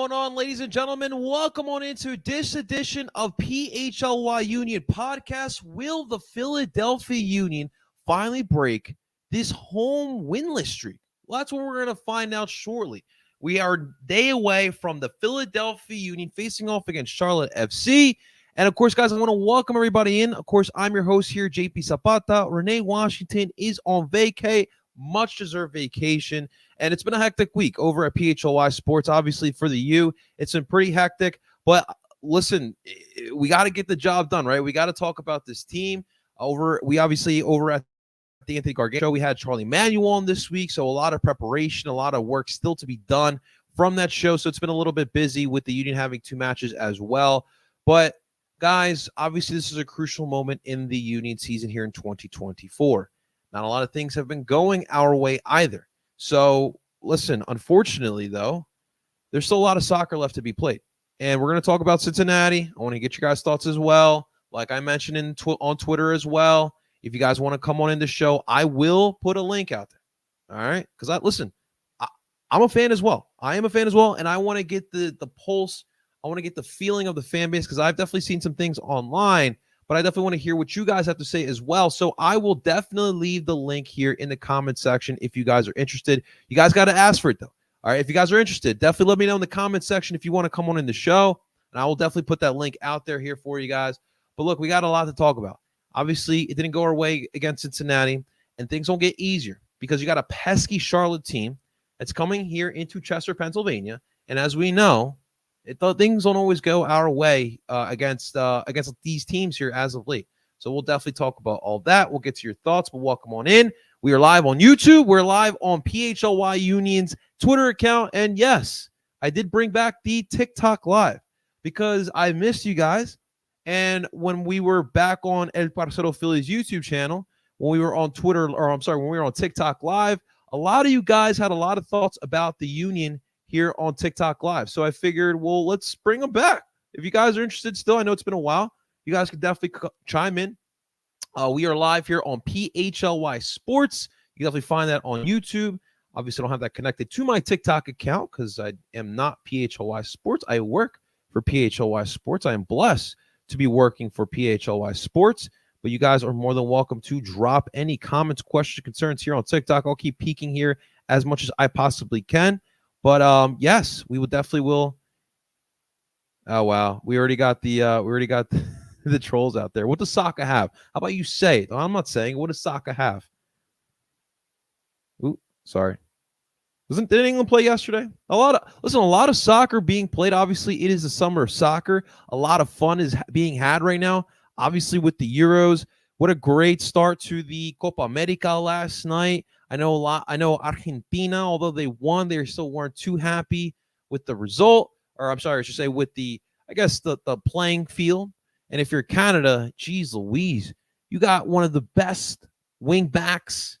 going on, ladies and gentlemen? Welcome on into this edition of PHLY Union Podcast. Will the Philadelphia Union finally break this home winless streak? Well, that's what we're going to find out shortly. We are a day away from the Philadelphia Union facing off against Charlotte FC. And, of course, guys, I want to welcome everybody in. Of course, I'm your host here, JP Zapata. Renee Washington is on vacay, much-deserved vacation. And it's been a hectic week over at PHLY Sports. Obviously, for the U, it's been pretty hectic. But listen, we got to get the job done, right? We got to talk about this team. Over at the Anthony Gargano show, we had Charlie Manuel on this week. So a lot of preparation, a lot of work still to be done from that show. So it's been a little bit busy with the Union having two matches as well. But, guys, obviously this is a crucial moment in the Union season here in 2024. Not a lot of things have been going our way either. So, listen, unfortunately, though, there's still a lot of soccer left to be played. And we're going to talk about Cincinnati. I want to get your guys' thoughts as well. Like I mentioned on Twitter as well. If you guys want to come on in the show, I will put a link out there. All right? Because, I'm a fan as well. I am a fan as well, and I want to get the pulse. I want to get the feeling of the fan base because I've definitely seen some things online, but I definitely want to hear what you guys have to say as well. So I will definitely leave the link here in the comment section if you guys are interested. You guys got to ask for it, though. All right, if you guys are interested, definitely let me know in the comment section if you want to come on in the show, and I will definitely put that link out there here for you guys. But look, we got a lot to talk about. Obviously, it didn't go our way against Cincinnati, and things don't get easier because you got a pesky Charlotte team that's coming here into Chester, Pennsylvania, and as we know, things don't always go our way against these teams here as of late. So we'll definitely talk about all that. We'll get to your thoughts, but welcome on in. We are live on YouTube. We're live on PHLY Union's Twitter account. And yes, I did bring back the TikTok Live because I missed you guys. And when we were back on El Parcero Phillies YouTube channel, when we were on when we were on TikTok Live, a lot of you guys had a lot of thoughts about the Union here on TikTok Live. So I figured, well, let's bring them back. If you guys are interested still, I know it's been a while. You guys can definitely chime in. We are live here on PHLY Sports. You can definitely find that on YouTube. Obviously, I don't have that connected to my TikTok account because I am not PHLY Sports. I work for PHLY Sports. I am blessed to be working for PHLY Sports. But you guys are more than welcome to drop any comments, questions, concerns here on TikTok. I'll keep peeking here as much as I possibly can. But yes, we would definitely will. Oh wow, we already got the the trolls out there. What does Saka have? How about you say it? I'm not saying. What does Saka have? Ooh, sorry. Didn't England play yesterday? A lot of soccer being played. Obviously, it is the summer of soccer. A lot of fun is being had right now. Obviously, with the Euros. What a great start to the Copa America last night. I know Argentina, although they won, they still weren't too happy with the result. Or I'm sorry, I should say with the playing field. And if you're Canada, geez Louise, you got one of the best wingers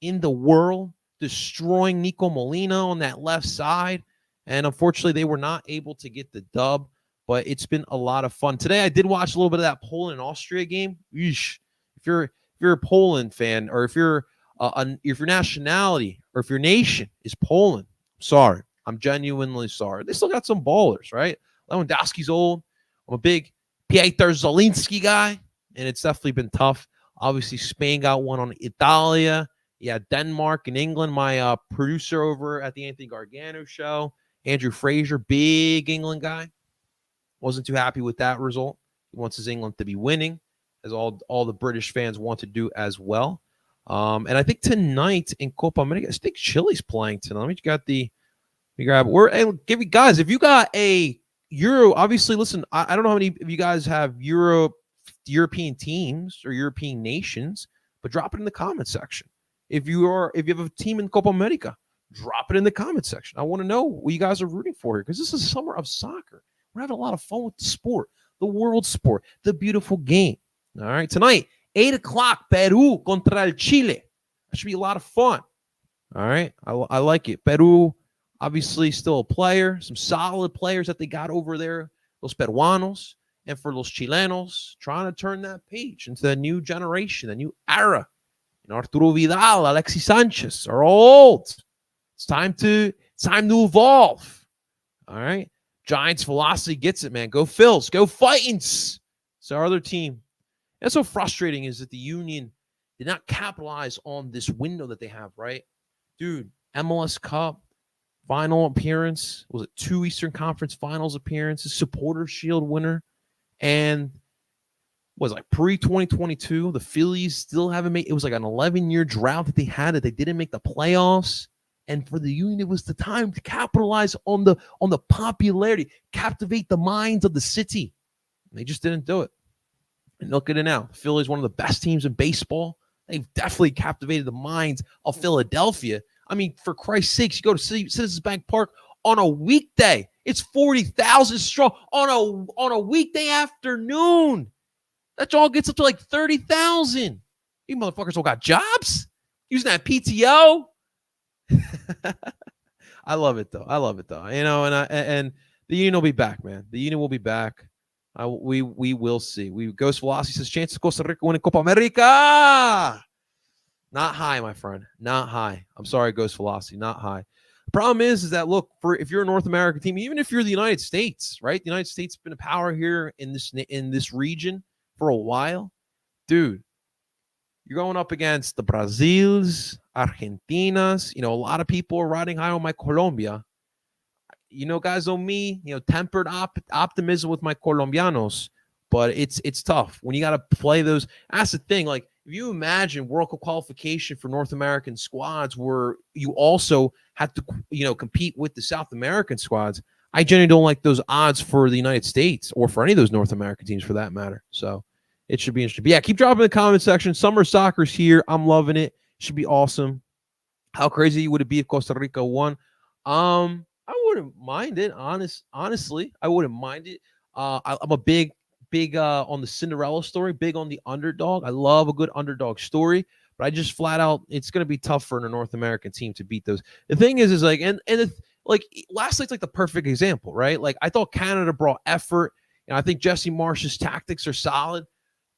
in the world, destroying Nico Molina on that left side. And unfortunately, they were not able to get the dub. But it's been a lot of fun. Today, I did watch a little bit of that Poland-Austria game. Eesh. If you're a Poland fan, or if your nationality or if your nation is Poland, sorry. I'm genuinely sorry. They still got some ballers, right? Lewandowski's old. I'm a big Piotr Zielinski guy, and it's definitely been tough. Obviously, Spain got one on Italia. Yeah, Denmark and England. My producer over at the Anthony Gargano show, Andrew Frazier, big England guy. Wasn't too happy with that result. He wants his England to be winning, as all the British fans want to do as well. And I think tonight in Copa America, I think Chile's playing tonight. Let me grab. Give you guys, if you got a Euro, obviously, listen. I don't know how many of you guys have European teams or European nations, but drop it in the comment section. If you have a team in Copa America, drop it in the comment section. I want to know what you guys are rooting for here because this is a summer of soccer. We're having a lot of fun with the sport, the world sport, the beautiful game. All right, tonight, 8 o'clock, Peru contra el Chile. That should be a lot of fun. All right, I like it. Peru, obviously, still a player. Some solid players that they got over there, los Peruanos. And for los Chilenos, trying to turn that page into the new generation, the new era. Arturo Vidal, Alexis Sanchez are old. It's time to evolve. All right. Giants velocity gets it, man. Go Phils. Go Fightins. It's our other team. That's so frustrating is that the Union did not capitalize on this window that they have, right? Dude, MLS Cup, final appearance. Was it 2 Eastern Conference Finals appearances? Supporter Shield winner. And was like pre-2022, the Phillies still haven't made, it was like an 11-year drought that they had that they didn't make the playoffs. And for the Union, it was the time to capitalize on the popularity, captivate the minds of the city. And they just didn't do it. And look at it now. The Phillies, one of the best teams in baseball. They've definitely captivated the minds of Philadelphia. I mean, for Christ's sakes, you go to Citizens Bank Park on a weekday. It's 40,000 strong on a weekday afternoon. That all gets up to like 30,000. You motherfuckers all got jobs using that PTO. I love it though. You know, and the Union will be back, man. The Union will be back. We will see. Ghost Velocity says chances Costa Rica winning Copa America. Not high, my friend. Not high. I'm sorry, Ghost Velocity. Not high. The problem is that look, if you're a North American team, even if you're the United States, right? The United States has been a power here in this region for a while, dude. You're going up against the Brazils, Argentinas. You know, a lot of people are riding high on my Colombia. You know, guys know me, you know, tempered optimism with my Colombianos, but it's tough when you got to play those. That's the thing. Like, if you imagine World Cup qualification for North American squads where you also have to, you know, compete with the South American squads, I generally don't like those odds for the United States or for any of those North American teams for that matter. So it should be interesting. But yeah, keep dropping in the comment section. Summer soccer's here. I'm loving it. Should be awesome. How crazy would it be if Costa Rica won? I wouldn't mind it. Honestly, I wouldn't mind it. I'm a big on the Cinderella story, big on the underdog. I love a good underdog story, but I just flat out, it's going to be tough for a North American team to beat those. The thing is like, like last night's like the perfect example, right? Like I thought Canada brought effort, and I think Jesse Marsh's tactics are solid.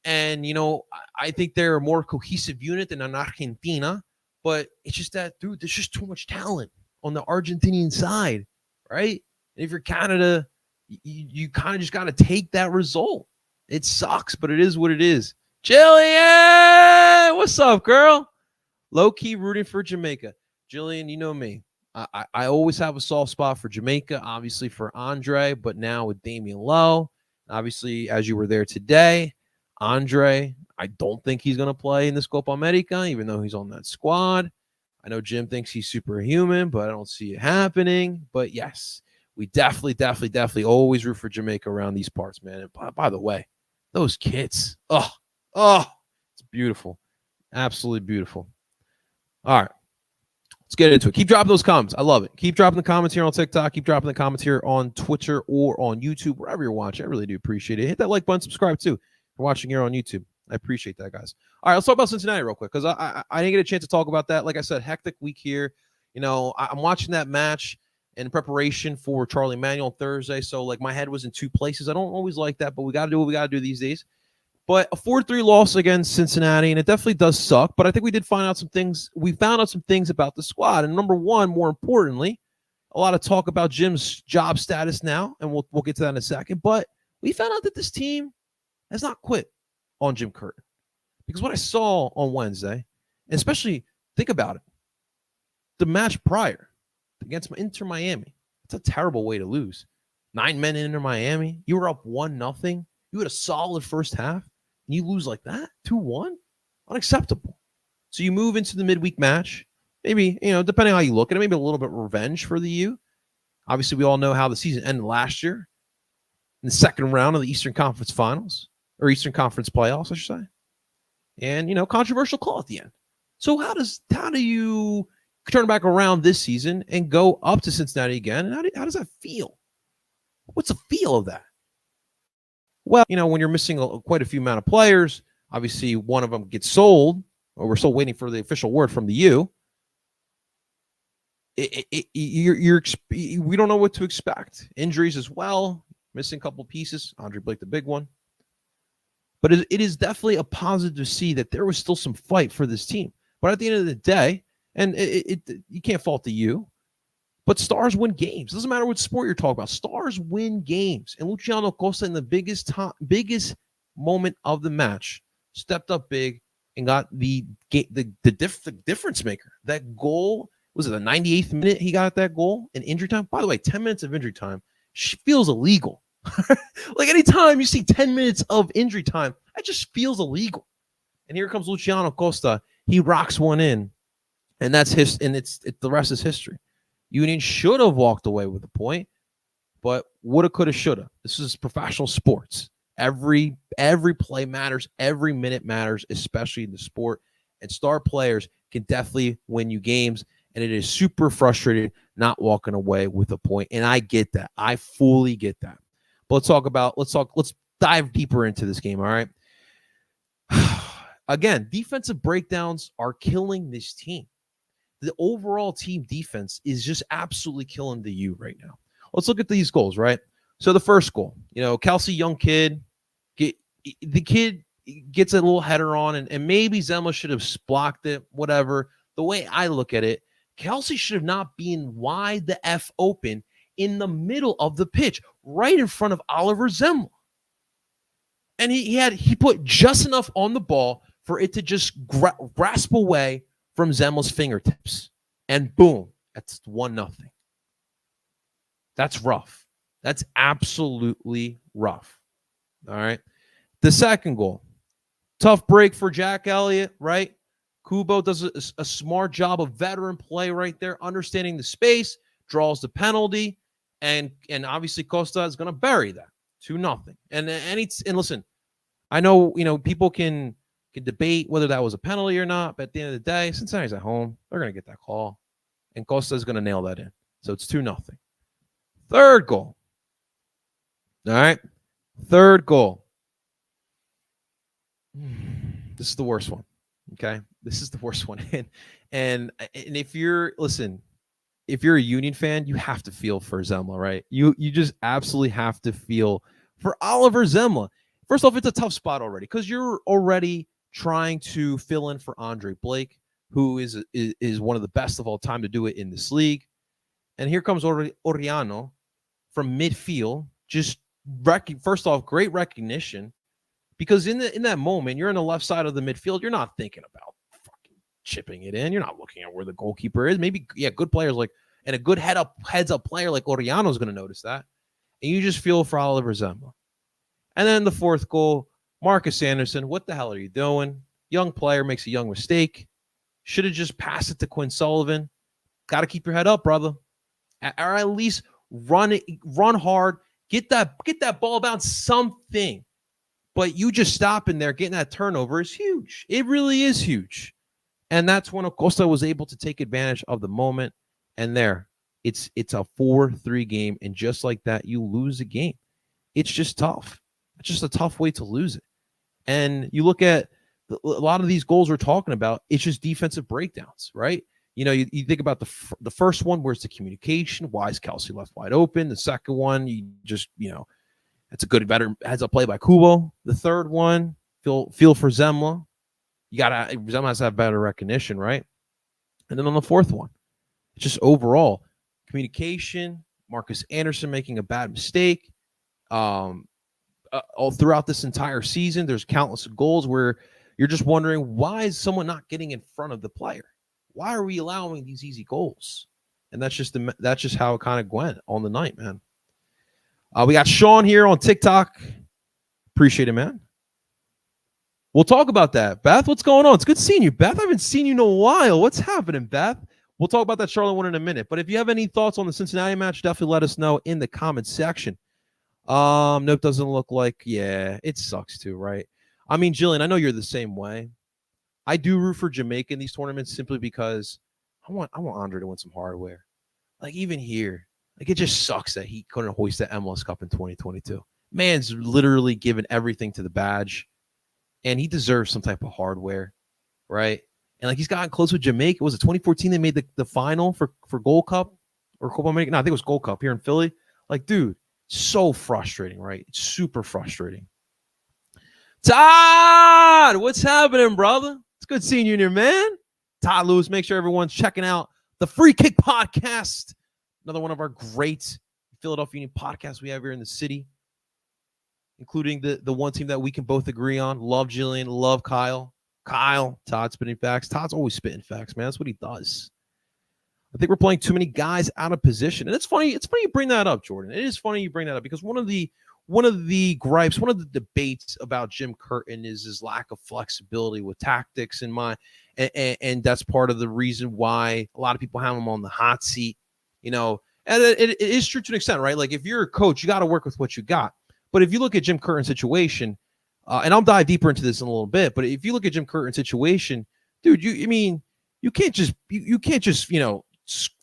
And, you know, I think they're a more cohesive unit than an Argentina, but it's just that, dude, there's just too much talent on the Argentinian side, right? And if you're Canada, you kind of just got to take that result. It sucks, but it is what it is. Jillian, what's up, girl? Low-key rooting for Jamaica. Jillian, you know me. I always have a soft spot for Jamaica, obviously for Andre, but now with Damian Lowe, obviously, as you were there today, Andre, I don't think he's going to play in this Copa America, even though he's on that squad. I know Jim thinks he's superhuman, but I don't see it happening. But yes, we definitely always root for Jamaica around these parts, man. And by the way, those kids, it's beautiful. Absolutely beautiful. All right, let's get into it. Keep dropping those comments. I love it. Keep dropping the comments here on TikTok. Keep dropping the comments here on Twitter or on YouTube, wherever you're watching. I really do appreciate it. Hit that like button, subscribe too. If you're watching here on YouTube. I appreciate that, guys. All right, let's talk about Cincinnati real quick because I didn't get a chance to talk about that. Like I said, hectic week here. You know, I'm watching that match in preparation for Charlie Manuel Thursday. So, like, my head was in two places. I don't always like that, but we got to do what we got to do these days. But a 4-3 loss against Cincinnati, and it definitely does suck. But I think we did find out some things. We found out some things about the squad. And number one, more importantly, a lot of talk about Jim's job status now, and we'll get to that in a second. But we found out that this team has not quit on Jim Curtin. Because what I saw on Wednesday, and especially think about it, the match prior against Inter Miami, it's a terrible way to lose. 9 men in Inter Miami, you were up 1-0. You had a solid first half, and you lose like that, 2-1? Unacceptable. So you move into the midweek match, maybe, you know, depending on how you look at it, maybe a little bit of revenge for the U. Obviously, we all know how the season ended last year in the second round of the Eastern Conference Finals. Or Eastern Conference playoffs, I should say. And, you know, controversial call at the end. So how do you turn back around this season and go up to Cincinnati again? And how does that feel? What's the feel of that? Well, you know, when you're missing quite a few amount of players, obviously one of them gets sold, or we're still waiting for the official word from the U. We don't know what to expect. Injuries as well, missing a couple pieces. Andre Blake, the big one. But it is definitely a positive to see that there was still some fight for this team. But at the end of the day, and you can't fault the U, But stars win games. Doesn't matter what sport you're talking about. Stars win games. And Luciano Costa, in the biggest moment of the match, stepped up big and got the difference maker. That goal, was it the 98th minute he got that goal in injury time? By the way, 10 minutes of injury time feels illegal. Like anytime you see 10 minutes of injury time, that just feels illegal. And here comes Luciano Costa. He rocks one in, and that's the rest is history. Union should have walked away with a point, but woulda, coulda, shoulda. This is professional sports. Every play matters. Every minute matters, especially in the sport. And star players can definitely win you games. And it is super frustrating not walking away with a point. And I get that. I fully get that. But let's dive deeper into this game. All right. Again, defensive breakdowns are killing this team. The overall team defense is just absolutely killing the U right now. Let's look at these goals, right? So the first goal, Kelsey, young kid, the kid gets a little header on, and maybe Zemla should have blocked it, whatever. The way I look at it, Kelsey should have not been wide the F open in the middle of the pitch, right in front of Oliver Zemla. And he put just enough on the ball for it to just grasp away from Zemla's fingertips. And boom, that's 1-0. That's rough. That's absolutely rough. All right. The second goal, tough break for Jack Elliott, right? Kubo does a smart job of veteran play right there, understanding the space, draws the penalty, and obviously Costa is going to bury that 2-0. And listen, I know people can debate whether that was a penalty or not, but at the end of the day, Cincinnati's at home. They're going to get that call, and Costa is going to nail that in. So it's 2-0. Third goal. All right. Third goal. This is the worst one. Okay. This is the worst one. And if you're a Union fan, you have to feel for Zemla, right? You just absolutely have to feel for Oliver Zemla. First off, it's a tough spot already because you're already trying to fill in for Andre Blake, who is one of the best of all time to do it in this league. And here comes Oriano from midfield. Just first off, great recognition, because in that moment, you're on the left side of the midfield. You're not thinking about fucking chipping it in. You're not looking at where the goalkeeper is. Maybe, good players and a good heads up player like Oriano is going to notice that. And you just feel for Oliver Zemla. And then the fourth goal, Marcus Anderson, what the hell are you doing? Young player makes a young mistake. Should have just passed it to Quinn Sullivan. Got to keep your head up, brother. Or at least run hard. Get that ball bounce, something. But you just stopping there, getting that turnover is huge. It really is huge. And that's when Acosta was able to take advantage of the moment. And it's a 4-3 game. And just like that, you lose a game. It's just tough. It's just a tough way to lose it. And you look at a lot of these goals we're talking about, it's just defensive breakdowns, right? You think about the first one, where's the communication? Why is Kelsey left wide open? The second one, you just, it's a better heads-up play by Kubo. The third one, feel for Zemla. Zemla has to have better recognition, right? And then on the fourth one, it's just overall communication, Marcus Anderson making a bad mistake. All throughout this entire season, there's countless goals where you're just wondering, why is someone not getting in front of the player? Why are we allowing these easy goals? And that's just how it kind of went on the night, man. We got Sean here on TikTok. Appreciate it, man. We'll talk about that. Beth, what's going on? It's good seeing you, Beth. I haven't seen you in a while. What's happening, Beth? We'll talk about that Charlotte one in a minute. But if you have any thoughts on the Cincinnati match, definitely let us know in the comments section. Nope, doesn't look like. Yeah, it sucks too, right? I mean, Jillian, I know you're the same way. I do root for Jamaica in these tournaments simply because I want Andre to win some hardware. Like even here, it just sucks that he couldn't hoist that MLS Cup in 2022. Man's literally given everything to the badge, and he deserves some type of hardware, right? And he's gotten close with Jamaica. Was it 2014 they made the final for Gold Cup or Copa America? No, I think it was Gold Cup here in Philly. Dude. So frustrating, right? It's super frustrating. Todd, what's happening, brother? It's good seeing you in here, man. Todd Lewis, make sure everyone's checking out the Free Kick Podcast. Another one of our great Philadelphia Union podcasts we have here in the city, including the one team that we can both agree on. Love Jillian, love Kyle. Todd spitting facts. Todd's always spitting facts, man. That's what he does. I think we're playing too many guys out of position. And it's funny you bring that up, Jordan. It is funny you bring that up because one of the gripes, one of the debates about Jim Curtin is his lack of flexibility with tactics in mind. And that's part of the reason why a lot of people have him on the hot seat, and it is true to an extent, right? Like if you're a coach, you got to work with what you got. But if you look at Jim Curtin's situation, and I'll dive deeper into this in a little bit, but if you look at Jim Curtin's situation, dude, you can't just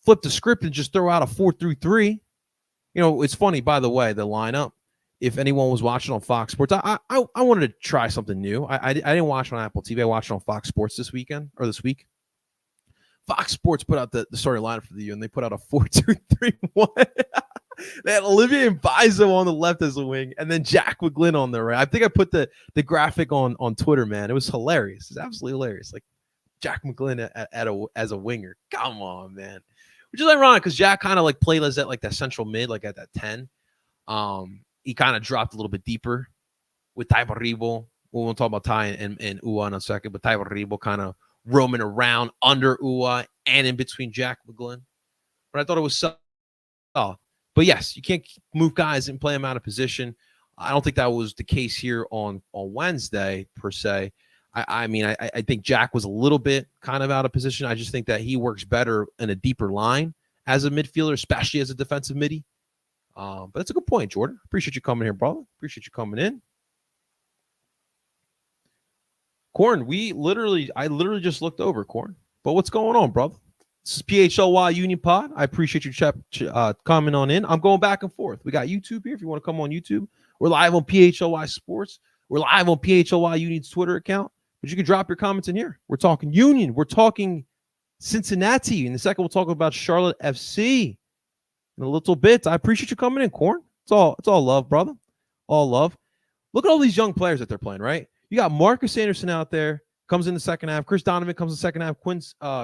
flip the script and just throw out a 4-3-3. It's funny, by the way, the lineup. If anyone was watching on Fox Sports, I wanted to try something new. I didn't watch it on Apple TV. I watched it on Fox Sports this week. Fox Sports put out the starting lineup for the year, and they put out a 4-2-3-1. They had Olivier Mbaizo on the left as a wing, and then Jack McGlynn on the right. I think I put the graphic on Twitter, man. It was hilarious. It's absolutely hilarious. Like Jack McGlynn as a winger. Come on, man. Which is ironic because Jack kind of like played as that central mid, like at that 10. He kind of dropped a little bit deeper with Tai Baribo. We'll talk about Tai and Ua in a second, but Tai Baribo kind of roaming around under Ua and in between Jack McGlynn. But I thought it was so. But yes, you can't move guys and play them out of position. I don't think that was the case here on Wednesday per se. I think Jack was a little bit kind of out of position. I just think that he works better in a deeper line as a midfielder, especially as a defensive midi. But that's a good point, Jordan. Appreciate you coming here, brother. Appreciate you coming in. Corn, I literally just looked over, Corn. But what's going on, brother? This is PHLY Union Pod. I appreciate you coming on in. I'm going back and forth. We got YouTube here if you want to come on YouTube. We're live on PHLY Sports. We're live on PHLY Union's Twitter account. But you can drop your comments in here. We're talking Union. We're talking Cincinnati. In a second, we'll talk about Charlotte FC in a little bit. I appreciate you coming in, Corn. It's all love, brother. All love. Look at all these young players that they're playing, right? You got Marcus Anderson out there, comes in the second half. Chris Donovan comes in the second half.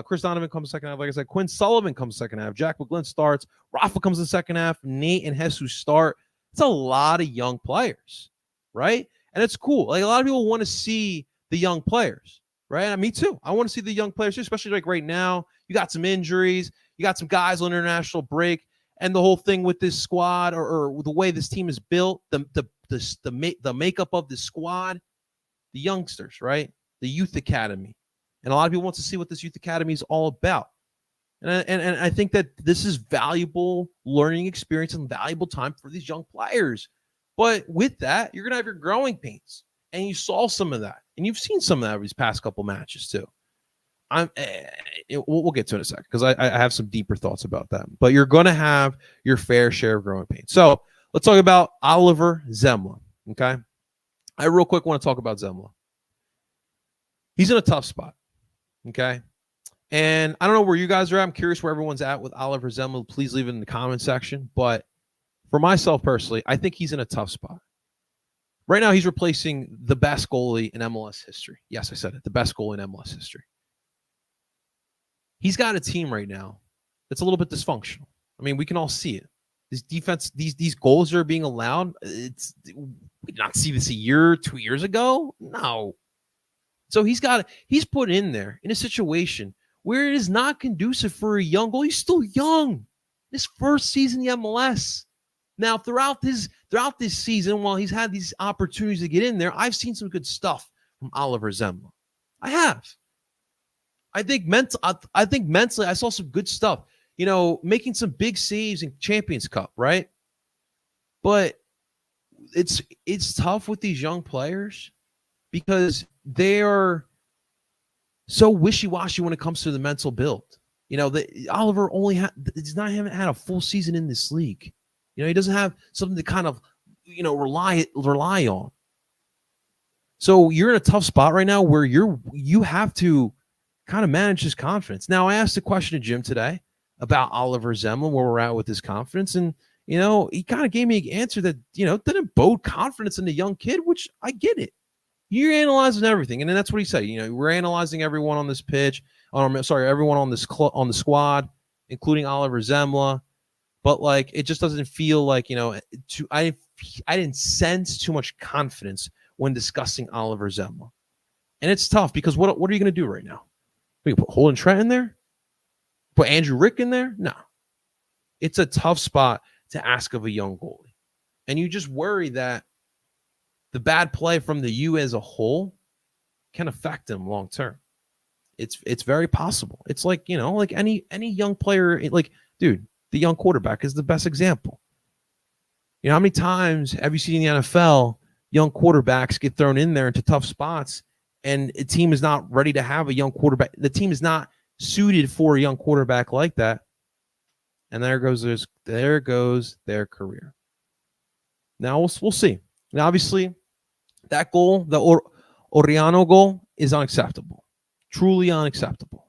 Chris Donovan comes in the second half. Like I said, Quinn Sullivan comes in the second half. Jack McGlynn starts. Rafa comes in the second half. Nate and Jesus start. It's a lot of young players, right? And it's cool. Like a lot of people want to see the young players, right? And me too. I want to see the young players too, especially like right now. You got some injuries. You got some guys on international break. And the whole thing with this squad or the way this team is built, the makeup of the squad, the youngsters, right? The youth academy. And a lot of people want to see what this youth academy is all about. And I think that this is valuable learning experience and valuable time for these young players. But with that, you're going to have your growing pains. And you saw some of that. And you've seen some of that over these past couple matches too. We'll get to it in a second because I have some deeper thoughts about that. But you're going to have your fair share of growing pains. So let's talk about Oliver Zemla, okay? I real quick want to talk about Zemla. He's in a tough spot, okay? And I don't know where you guys are at. I'm curious where everyone's at with Oliver Zemla. Please leave it in the comment section. But for myself personally, I think he's in a tough spot. Right now, he's replacing the best goalie in MLS history. Yes, I said it. The best goalie in MLS history. He's got a team right now that's a little bit dysfunctional. I mean, we can all see it. This defense, these goals are being allowed. We did not see this a year, 2 years ago. No. So he's put in there in a situation where it is not conducive for a young goal. He's still young. His first season in the MLS. Now, throughout this season, while he's had these opportunities to get in there, I've seen some good stuff from Oliver Zemla. I have. I think mentally, I saw some good stuff. Making some big saves in Champions Cup, right? But it's tough with these young players because they are so wishy-washy when it comes to the mental build. Oliver haven't had a full season in this league. He doesn't have something to kind of, rely on. So you're in a tough spot right now where you have to kind of manage his confidence. Now, I asked a question to Jim today about Oliver Zemla, where we're at with his confidence. And, he kind of gave me an answer that, didn't bode confidence in the young kid, which I get it. You're analyzing everything. And then that's what he said. We're analyzing everyone on this pitch. Everyone on the squad, including Oliver Zemla. but like it just doesn't feel like, I didn't sense too much confidence when discussing Oliver Zemla. And it's tough because what are you going to do right now? We put Holden Trent in there? Put Andrew Rick in there? No. It's a tough spot to ask of a young goalie. And you just worry that the bad play from the U as a whole can affect him long term. It's very possible. It's like, like any young player, like, dude, the young quarterback is the best example. How many times have you seen in the NFL young quarterbacks get thrown in there into tough spots and a team is not ready to have a young quarterback? The team is not suited for a young quarterback like that. And there goes their career. Now we'll see. Now, obviously, that goal, the Oriano goal, is unacceptable. Truly unacceptable.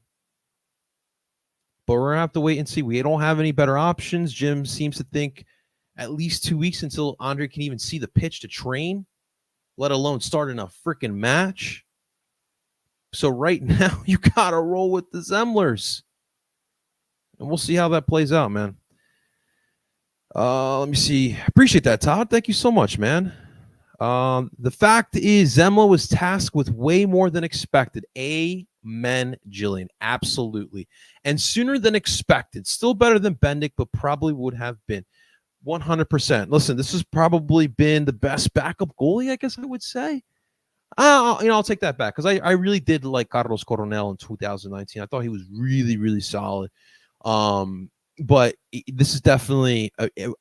But we're going to have to wait and see. We don't have any better options. Jim seems to think at least 2 weeks until Andre can even see the pitch to train, let alone start in a freaking match. So right now, you got to roll with the Zemlers. And we'll see how that plays out, man. Let me see. Appreciate that, Todd. Thank you so much, man. The fact is, Zemla was tasked with way more than expected. Amen, Jillian. Absolutely. And sooner than expected. Still better than Bendick, but probably would have been. 100%. Listen, this has probably been the best backup goalie, I guess I would say. I'll take that back because I really did like Carlos Coronel in 2019. I thought he was really, really solid. But this is definitely,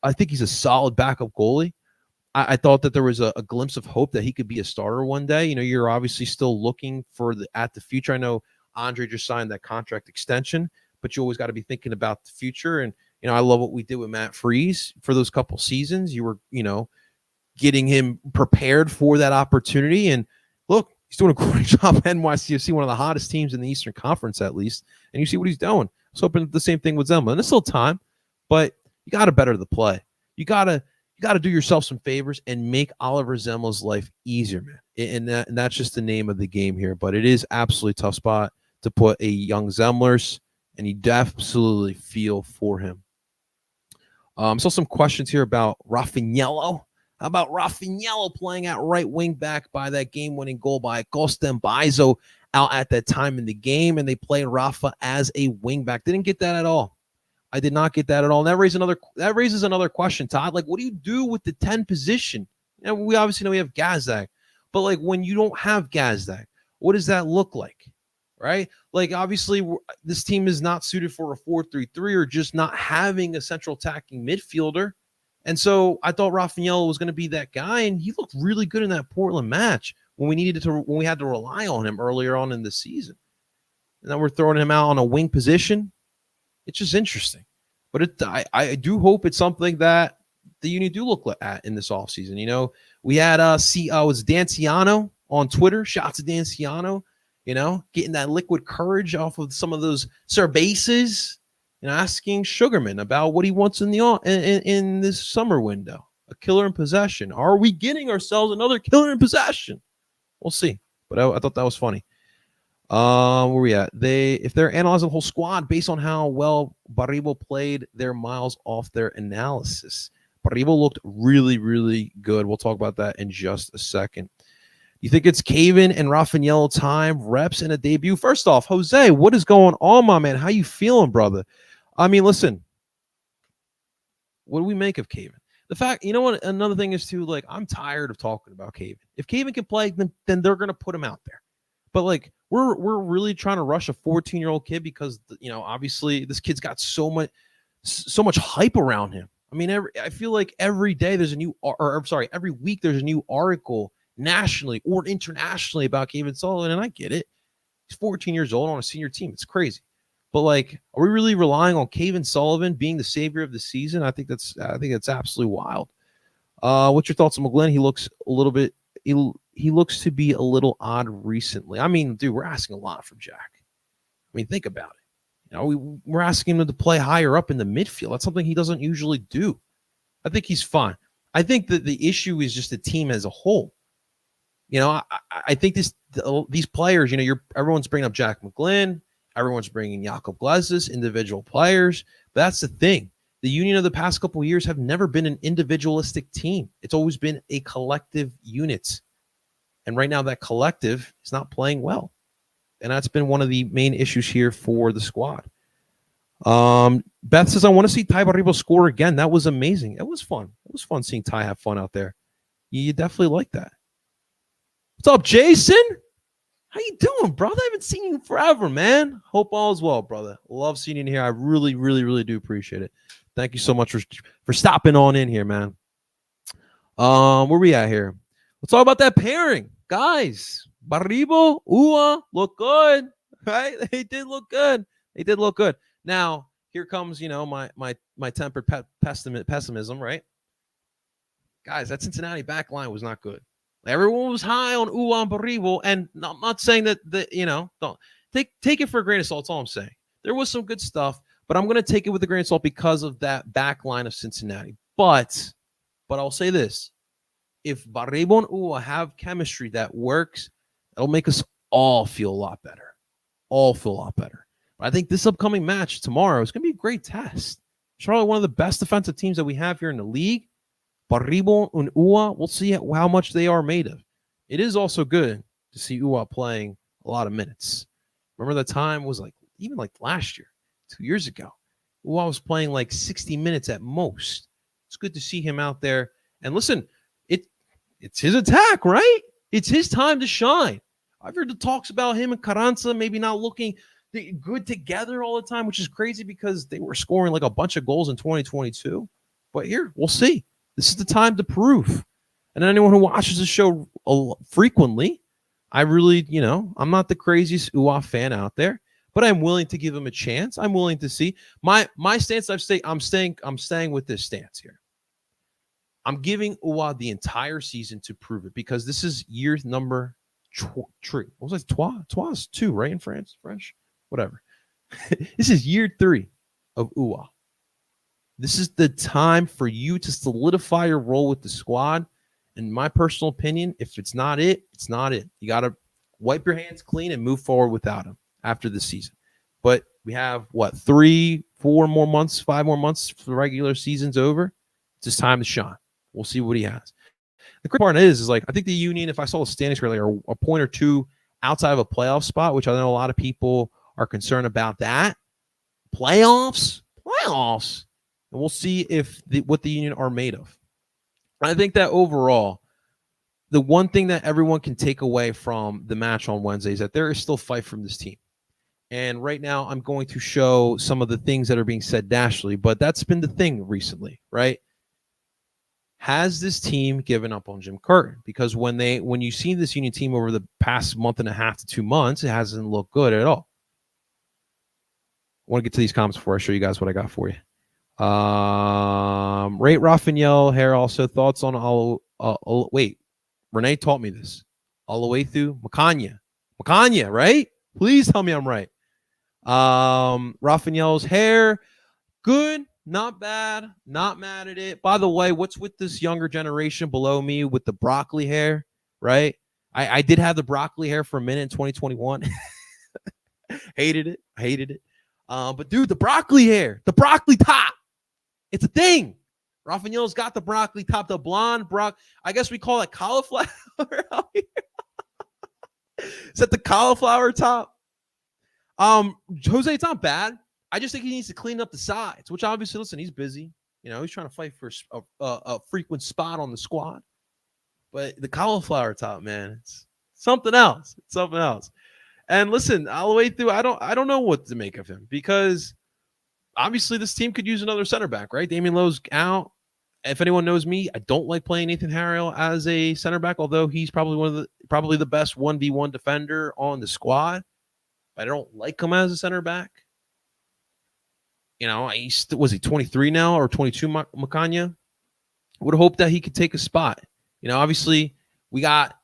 I think he's a solid backup goalie. I thought that there was a glimpse of hope that he could be a starter one day. You're obviously still looking for at the future. I know Andre just signed that contract extension, but you always got to be thinking about the future. And, I love what we did with Matt Freese for those couple seasons. You were, getting him prepared for that opportunity. And look, he's doing a great job at NYCFC, one of the hottest teams in the Eastern Conference, at least. And you see what he's doing. I was hoping the same thing with Zemla. And it's still time, but you got to better the play. You got to do yourself some favors and make Oliver Zemla's life easier, man. And that's just the name of the game here. But it is absolutely tough spot to put a young Zemlers, and you absolutely feel for him. Saw some questions here about Raffagnello. How about Raffagnello playing at right wing back by that game-winning goal by Costa Mbaizo out at that time in the game, and they played Rafa as a wing back. Didn't get that at all. I did not get that at all. And that raises another question, Todd. Like, what do you do with the 10 position? We obviously know we have Gazdag, but like when you don't have Gazdag, what does that look like? Right? Like, obviously, this team is not suited for a 4-3-3 or just not having a central attacking midfielder. And so I thought Raffagnello was going to be that guy, and he looked really good in that Portland match when we had to rely on him earlier on in the season. And then we're throwing him out on a wing position. It's just interesting. But I do hope it's something that the Union do look at in this offseason. We had was Danciano on Twitter. Shots to Danciano, getting that liquid courage off of some of those Cervezas, asking Sugarman about what he wants in this summer window. A killer in possession. Are we getting ourselves another killer in possession? We'll see. But I thought that was funny. Where we at? If they're analyzing the whole squad based on how well Baribo played, they're miles off their analysis. Baribo looked really, really good. We'll talk about that in just a second. You think it's Caven and Raffagnello time, reps, and a debut? First off, Jose, what is going on, my man? How you feeling, brother? I mean, listen, what do we make of Caven? The fact, what? Another thing is, too, like, I'm tired of talking about Caven. If Caven can play, then they're going to put him out there. But, like, we're really trying to rush a 14-year-old kid because, obviously this kid's got so much hype around him. I mean, I feel like every day there's a new, every week there's a new article nationally or internationally about Caven Sullivan, and I get it. He's 14 years old on a senior team. It's crazy. But, like, are we really relying on Caven Sullivan being the savior of the season? I think that's absolutely wild. What's your thoughts on McGlynn? He looks a little bit he looks to be a little odd recently. I mean, dude, we're asking a lot from Jack. I mean, think about it. We're asking him to play higher up in the midfield. That's something he doesn't usually do. I think he's fine. I think that the issue is just the team as a whole. I think these players, everyone's bringing up Jack McGlynn. Everyone's bringing Jakob Glezis, individual players. But that's the thing. The Union of the past couple of years have never been an individualistic team. It's always been a collective unit. And right now that collective is not playing well. And that's been one of the main issues here for the squad. Beth says, I want to see Tai Baribo score again. That was amazing. It was fun. It was fun seeing Tai have fun out there. You definitely like that. What's up, Jason? How you doing, brother? I haven't seen you forever, man. Hope all is well, brother. Love seeing you in here. I really, really, really do appreciate it. Thank you so much for stopping on in here, man. Where we at here? Let's talk about that pairing. Guys, Baribo, Ua, look good, right? They did look good. They did look good. Now, here comes, my tempered pessimism, right? Guys, that Cincinnati back line was not good. Everyone was high on Ua and Baribo, and I'm not saying that don't take it for a grain of salt. That's all I'm saying. There was some good stuff, but I'm going to take it with a grain of salt because of that back line of Cincinnati. But I'll say this. If Baribo and Ua have chemistry that works, it'll make us all feel a lot better. All feel a lot better. But I think this upcoming match tomorrow is going to be a great test. Charlotte, one of the best defensive teams that we have here in the league. Baribo and Ua, we'll see how much they are made of. It is also good to see Ua playing a lot of minutes. Remember the time was even last year, 2 years ago. Ua was playing 60 minutes at most. It's good to see him out there. And listen, it's his attack, right? It's his time to shine. I've heard the talks about him and Carranza maybe not looking good together all the time, which is crazy because they were scoring a bunch of goals in 2022. But here, we'll see. This is the time to prove. And anyone who watches the show frequently, I really, I'm not the craziest Ua fan out there, but I'm willing to give him a chance. I'm willing to see. My stance, I'm staying with this stance here. I'm giving Ua the entire season to prove it because this is year number 3. What was it? Trois 2, right? In French? Whatever. This is year 3 of Ua. This is the time for you to solidify your role with the squad. In my personal opinion, if it's not it, it's not it. You got to wipe your hands clean and move forward without him after this season. But we have, 3, 4 more months, 5 more months for the regular season's over. It's just time to shine. We'll see what he has. The great part is I think the Union, if I saw the standings correctly, are a point or two outside of a playoff spot, which I know a lot of people are concerned about that. Playoffs. And we'll see what the Union are made of. I think that overall, the one thing that everyone can take away from the match on Wednesday is that there is still fight from this team. And right now, I'm going to show some of the things that are being said nationally, but that's been the thing recently, right? Has this team given up on Jim Curtin? Because when you see this Union team over the past month and a half to 2 months, it hasn't looked good at all. I want to get to these comments before I show you guys what I got for you. Rate Rafael here also thoughts on wait, Renee taught me this all the way through Macania, right? Please tell me I'm right. Rafael's hair, good, not bad, not mad at it. By the way, what's with this younger generation below me with the broccoli hair, right? I did have the broccoli hair for a minute in 2021. Hated it. But dude, the broccoli hair, the broccoli top, it's a thing. Rafael's got the broccoli top, the blonde I guess we call it cauliflower out here. Is that the cauliflower top? Jose, it's not bad. I just think he needs to clean up the sides, which obviously, listen, he's busy. He's trying to fight for a frequent spot on the squad. But the cauliflower top, man, it's something else. It's something else. And listen, all the way through, I don't know what to make of him because obviously this team could use another center back, right? Damian Lowe's out. If anyone knows me, I don't like playing Nathan Harrell as a center back, although he's probably the best 1v1 defender on the squad. But I don't like him as a center back. Was he 23 now or 22, Macania? Would hope that he could take a spot. Obviously, we got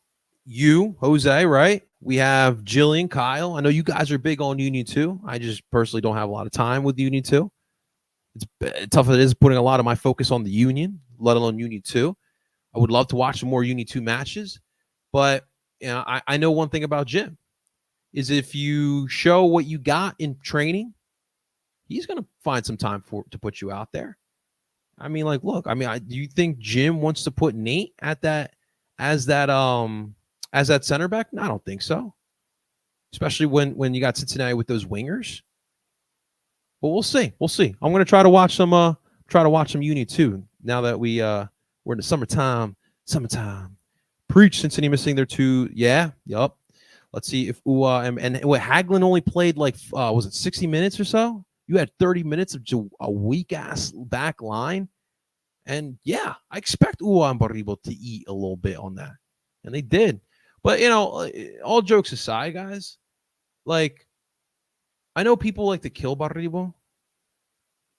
you, Jose, right? We have Jillian, Kyle. I know you guys are big on Union 2. I just personally don't have a lot of time with Union 2. It's tough. It is putting a lot of my focus on the Union, let alone Union 2. I would love to watch some more Union 2 matches. But I know one thing about Jim is if you show what you got in training, he's going to find some time to put you out there. I mean, like, look, I mean, do you think Jim wants to put Nate at that as that center back? No, I don't think so. Especially when you got Cincinnati with those wingers. But we'll see. We'll see. I'm gonna try to watch some Uni too. Now that we're in the summertime. Preach, Cincinnati missing their two. Yeah, yup. Let's see if and what Hagelin only played like was it 60 minutes or so? You had 30 minutes of a weak ass back line. And yeah, I expect Ua and Baribo to eat a little bit on that. And they did. But all jokes aside, guys, like I know people like to kill Baribo,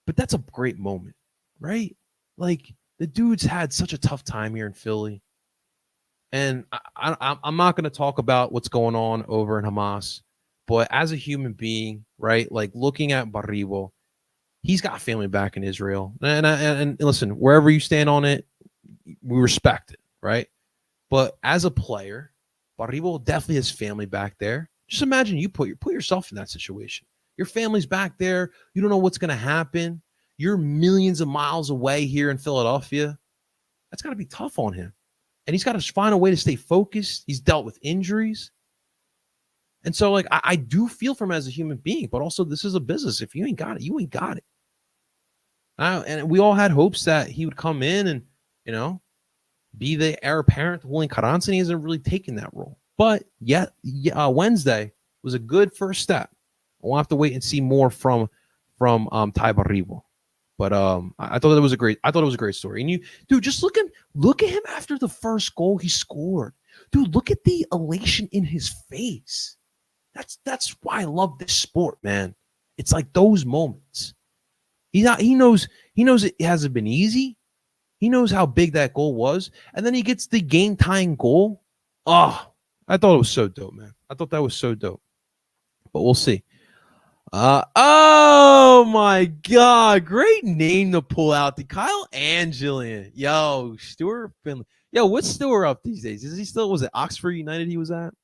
but that's a great moment, right? Like the dude's had such a tough time here in Philly. And I'm not going to talk about what's going on over in Hamas, but as a human being, right? Like looking at Baribo, he's got family back in Israel. And listen, wherever you stand on it, we respect it, right? But as a player, Baribo definitely has family back there. Just imagine you put yourself in that situation. Your family's back there. You don't know what's going to happen. You're millions of miles away here in Philadelphia. That's got to be tough on him. And he's got to find a way to stay focused. He's dealt with injuries. And so, like, I do feel for him as a human being, but also this is a business. If you ain't got it, you ain't got it. And we all had hopes that he would come in and, be the heir apparent to Julian Carranza, and he hasn't really taken that role. But Wednesday was a good first step. We'll have to wait and see more from Tai Baribo. But I thought it was a great story. And dude, just look at him after the first goal he scored. Dude, look at the elation in his face. That's why I love this sport, man. It's like those moments. He knows it hasn't been easy. He knows how big that goal was. And then he gets the game-tying goal. Oh, I thought it was so dope, man. I thought that was so dope. But we'll see. Oh my God, great name to pull out. The Kyle Angelin. Yo, Stuart Finley. Yo, what's Stuart up these days? Is he still, was it Oxford United he was at?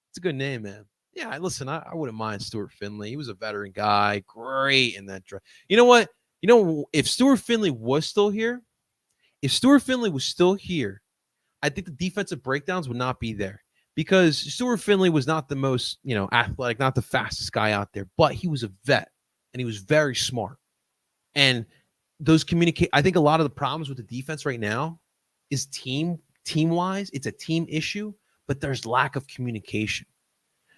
It's a good name, man. Yeah, listen, I wouldn't mind Stuart Finley. He was a veteran guy, great in that draft. You know what? If Stuart Finley was still here, I think the defensive breakdowns would not be there. Because Stuart Finley was not the most, athletic, not the fastest guy out there, but he was a vet and he was very smart. And I think a lot of the problems with the defense right now is team-wise. It's a team issue, but there's lack of communication.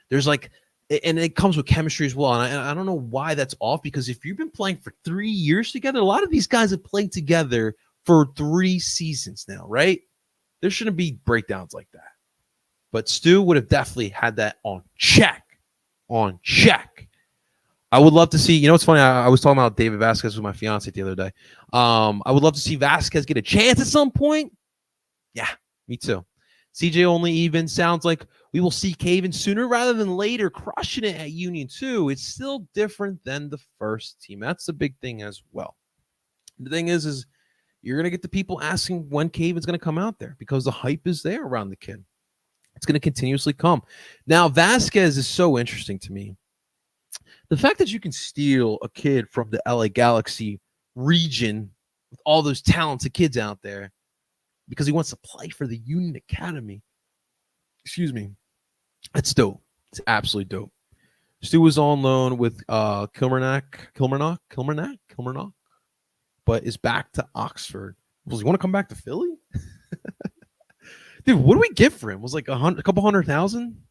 There's and it comes with chemistry as well. And I don't know why that's off, because if you've been playing for 3 years together, a lot of these guys have played together for 3 seasons now, right? There shouldn't be breakdowns like that. But Stu would have definitely had that on check. I would love to see, it's funny, I was talking about David Vasquez with my fiance the other day. I would love to see Vasquez get a chance at some point. Yeah, me too. CJ only even sounds like we will see Caven sooner rather than later, crushing it at Union 2. It's still different than the first team. That's the big thing as well. The thing is you're going to get the people asking when Caven's going to come out there, because the hype is there around the kid. It's going to continuously come. Now, Vasquez is so interesting to me. The fact that you can steal a kid from the LA Galaxy region with all those talented kids out there because he wants to play for the Union Academy. Excuse me. That's dope. It's absolutely dope. Stu was on loan with Kilmarnock, but is back to Oxford. Does he want to come back to Philly? Dude, what do we get for him? Was like a couple 100,000,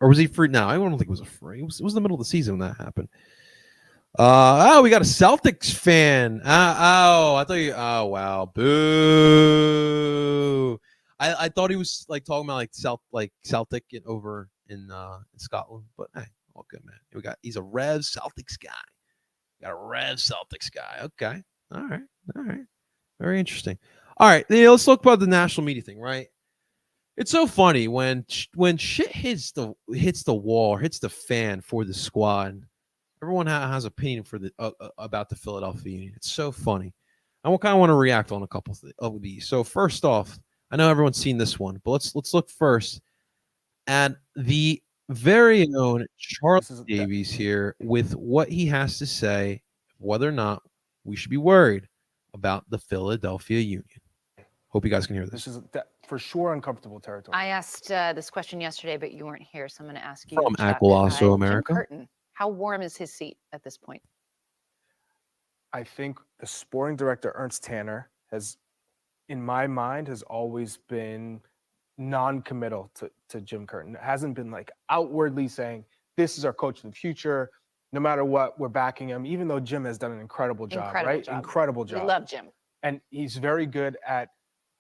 or was he free? No, I don't think it was a free. It was the middle of the season when that happened. We got a Celtics fan. I thought you. Oh wow, boo! I thought he was like talking about Celtic over in Scotland, but hey, all good, man. He's a Rev Celtics guy. Got a Rev Celtics guy. Okay, all right, very interesting. All right, let's talk about the national media thing, right? It's so funny when shit hits the wall, hits the fan for the squad. Everyone has opinion about the Philadelphia Union. It's so funny. I kind of want to react on a couple of these. So first off, I know everyone's seen this one, but let's look first at the very own Charles Davies here with what he has to say, whether or not we should be worried about the Philadelphia Union. Hope you guys can hear this. This is for sure uncomfortable territory. I asked this question yesterday, but you weren't here, so I'm going to ask you. From Chat Aqualasso, guy, America. Jim Curtin, how warm is his seat at this point? I think the sporting director, Ernst Tanner, has, in my mind, has always been non-committal to Jim Curtin. It hasn't been like outwardly saying, this is our coach of the future. No matter what, we're backing him, even though Jim has done an incredible job, right? Incredible job. We love Jim. And he's very good at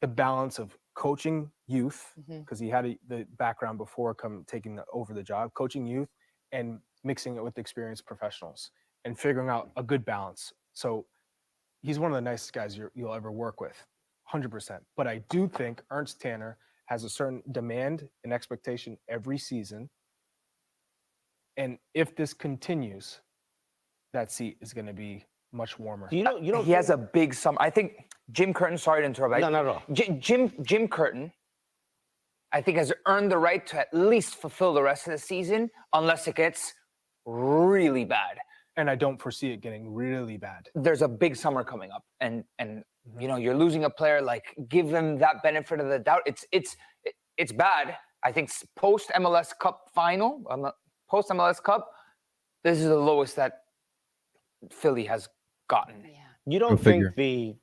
the balance of coaching youth, because he had the background before taking over the job, coaching youth and mixing it with experienced professionals and figuring out a good balance. So he's one of the nicest guys you'll ever work with, 100%. But I do think Ernst Tanner has a certain demand and expectation every season. And if this continues, that seat is going to be much warmer. You know, he has a big summer. I think Jim Curtin, sorry to interrupt. No. Jim Curtin, I think, has earned the right to at least fulfill the rest of the season unless it gets really bad. And I don't foresee it getting really bad. There's a big summer coming up, and you know, you're losing a player. Like, give them that benefit of the doubt. It's bad. I think post MLS Cup final, post MLS Cup, this is the lowest that Philly has gotten. Yeah. You don't think the,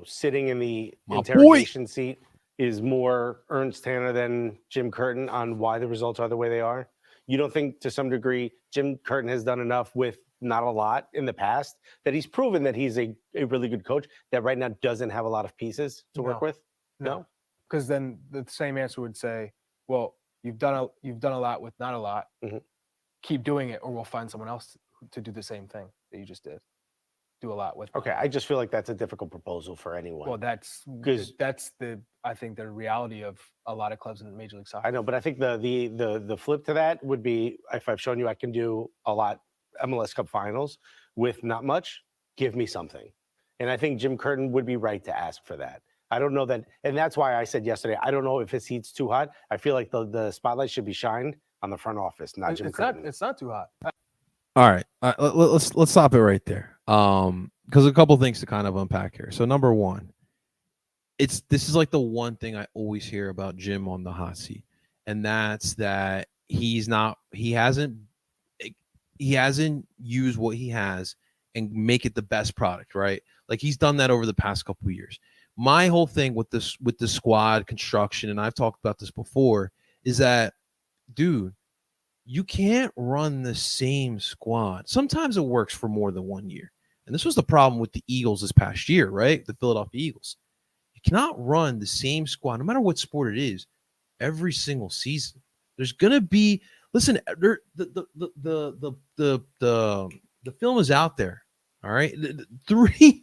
sitting in the My interrogation seat is more Ernst Tanner than Jim Curtin on why the results are the way they are? You don't think, to some degree, Jim Curtin has done enough with not a lot in the past, that he's proven that he's a really good coach that right now doesn't have a lot of pieces to work with? No, because then the same answer would say, well, you've done a lot with not a lot. Keep doing it, or we'll find someone else to do the same thing that you just did. Do a lot with. Okay, I just feel like that's a difficult proposal for anyone. Well, that's I think the reality of a lot of clubs in Major League Soccer. I know, but I think the flip to that would be, if I've shown you I can do a lot MLS Cup finals with not much, give me something. And I think Jim Curtin would be right to ask for that. I don't know that, and that's why I said yesterday, I don't know if his seat's too hot. I feel like the spotlight should be shined on the front office, not Jim Curtin. It's not too hot. All right, let's stop it right there. Because a couple things to kind of unpack here. So number one, this is like the one thing I always hear about Jim on the hot seat, and that's that he hasn't used what he has and make it the best product, right? Like, he's done that over the past couple of years. My whole thing with the squad construction, and I've talked about this before, is that, dude, you can't run the same squad. Sometimes it works for more than 1 year. And this was the problem with the Eagles this past year, right? The Philadelphia Eagles. You cannot run the same squad, no matter what sport it is, every single season. There's gonna be, listen, the film is out there. All right. 3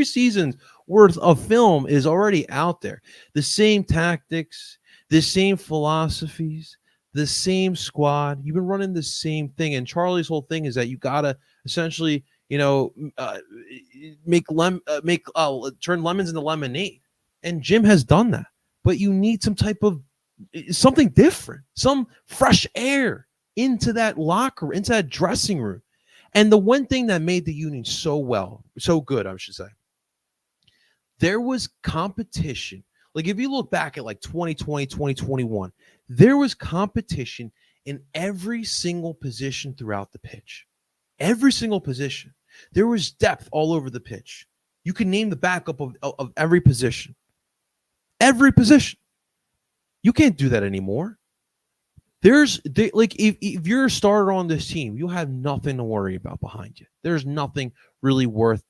seasons worth of film is already out there. The same tactics, the same philosophies, the same squad. You've been running the same thing. And Charlie's whole thing is that you gotta essentially, turn lemons into lemonade. And Jim has done that. But you need some type of something different, some fresh air into that locker, into that dressing room. And the one thing that made the Union so good, I should say, there was competition. Like, if you look back at like 2020, 2021, there was competition in every single position throughout the pitch. Every single position. There was depth all over the pitch. You can name the backup of every position. Every position. You can't do that anymore. If you're a starter on this team, you have nothing to worry about behind you. There's nothing really worth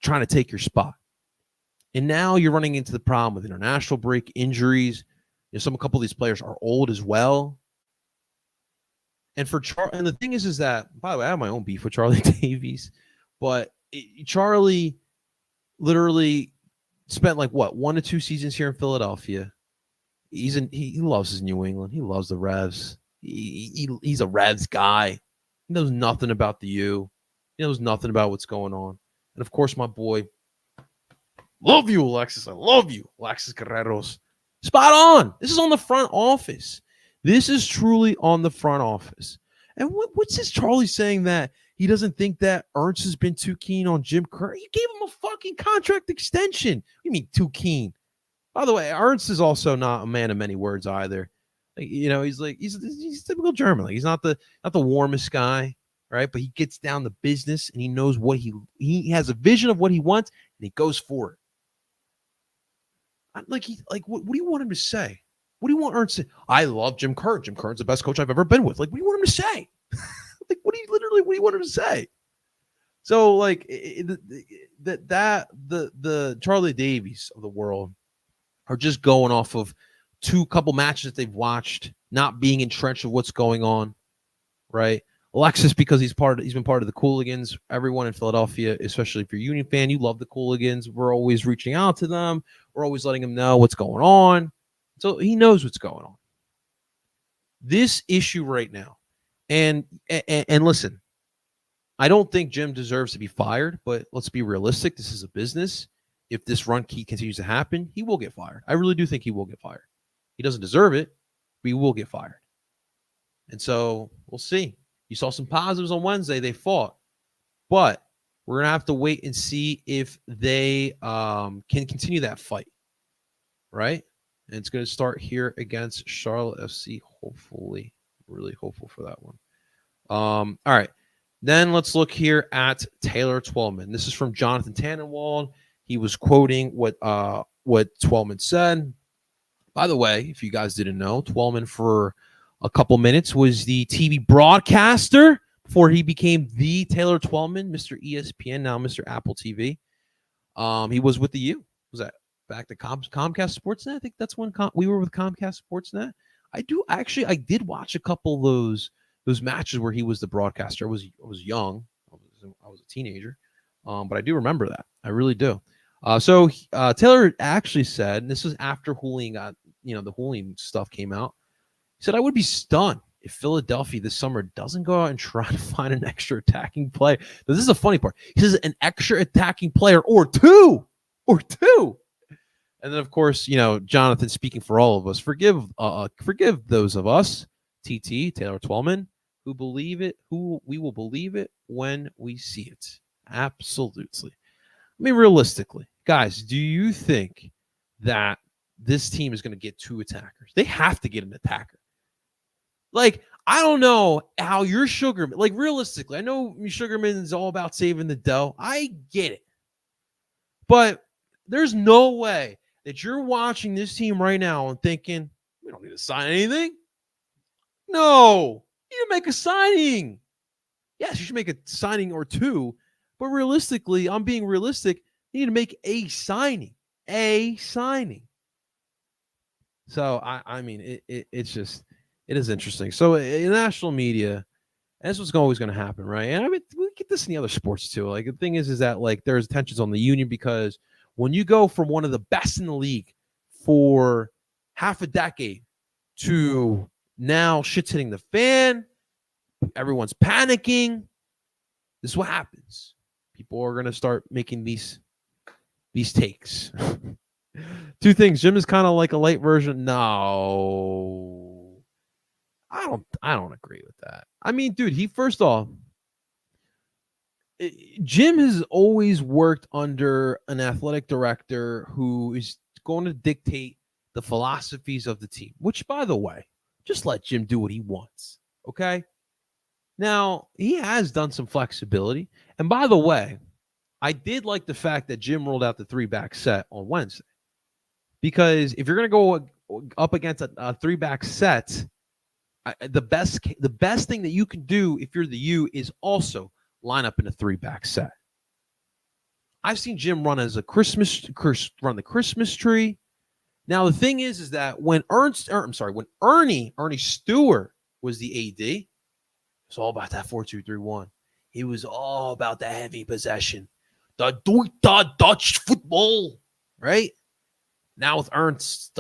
trying to take your spot. And now you're running into the problem with international break, injuries. A couple of these players are old as well. And and the thing is that, by the way, I have my own beef with Charlie Davies, but Charlie literally spent 1 to 2 seasons here in Philadelphia. He loves his New England. He loves the Revs. He's a Revs guy. He knows nothing about the U. He knows nothing about what's going on. And of course, my boy, love you, Alexis. I love you, Alexis Guerreros. Spot on. This is on the front office. This is truly on the front office. And what's this Charlie saying that he doesn't think that Ernst has been too keen on Jim Curtin. You gave him a fucking contract extension. What do you mean too keen? By the way, Ernst is also not a man of many words either. Like, he's typical German. Like, he's not the warmest guy, right? But he gets down to business and he knows what he has a vision of what he wants and he goes for it. What do you want him to say? What do you want Ernst to say? I love Jim Curtin. Jim Curtin's the best coach I've ever been with. Like, what do you want him to say? What do you want him to say? So, like, the Charlie Davies of the world are just going off of couple matches that they've watched, not being entrenched of what's going on, right? Alexis, because he's been part of the Cooligans. Everyone in Philadelphia, especially if you're a Union fan, you love the Cooligans. We're always reaching out to them. We're always letting them know what's going on. So he knows what's going on. This issue right now, and listen, I don't think Jim deserves to be fired, but let's be realistic. This is a business. If this run continues to happen, he will get fired. I really do think he will get fired. He doesn't deserve it, but he will get fired. And so we'll see. You saw some positives on Wednesday. They fought. But we're going to have to wait and see if they can continue that fight, right? And it's going to start here against Charlotte FC, hopefully. Really hopeful for that one. All right. Then let's look here at Taylor Twellman. This is from Jonathan Tannenwald. He was quoting what Twellman said. By the way, if you guys didn't know, Twellman for a couple minutes was the TV broadcaster before he became the Taylor Twellman, Mr. ESPN, now Mr. Apple TV. He was with the U. Was that back to Comcast Sportsnet? I think that's when we were with Comcast Sportsnet. I did watch a couple of those matches where he was the broadcaster. I was young. I was a teenager. But I do remember that. I really do. So Taylor actually said, and this was after Julian got, the Julian stuff came out. He said, I would be stunned if Philadelphia this summer doesn't go out and try to find an extra attacking player. This is the funny part. He says an extra attacking player or two. And then, of course, Jonathan speaking for all of us. Forgive those of us, TT, Taylor Twellman, who we will believe it when we see it. Absolutely. I mean, realistically, guys, do you think that this team is going to get two attackers? They have to get an attacker. Like, I don't know how your Sugarman, like, realistically, I know Sugarman is all about saving the dough. I get it. But there's no way that you're watching this team right now and thinking, we don't need to sign anything. No, you need to make a signing. Yes, you should make a signing or two. But realistically, I'm being realistic, you need to make a signing. So, I mean, it's just, it is interesting. So, in national media, and this was always going to happen, right? And I mean, we get this in the other sports too. Like, the thing is that, like, there's tensions on the Union because when you go from one of the best in the league for half a decade to now shit's hitting the fan, everyone's panicking, this is what happens. People are going to start making these takes. Two things. Jim is kind of like a light version. No, I don't agree with that. I mean, dude, first off, Jim has always worked under an athletic director who is going to dictate the philosophies of the team, which, by the way, just let Jim do what he wants. Okay. Now, he has done some flexibility. And by the way, I did like the fact that Jim rolled out the 3-back set on Wednesday. Because if you're going to go up against a 3-back set, the best thing that you can do if you're the U is also line up in a 3-back set. I've seen Jim run the Christmas tree. Now, the thing is that when Ernie Stewart was the AD, it's all about that 4-2-3-1. It was all about the heavy possession. The Dutch football, right? Now with Ernst,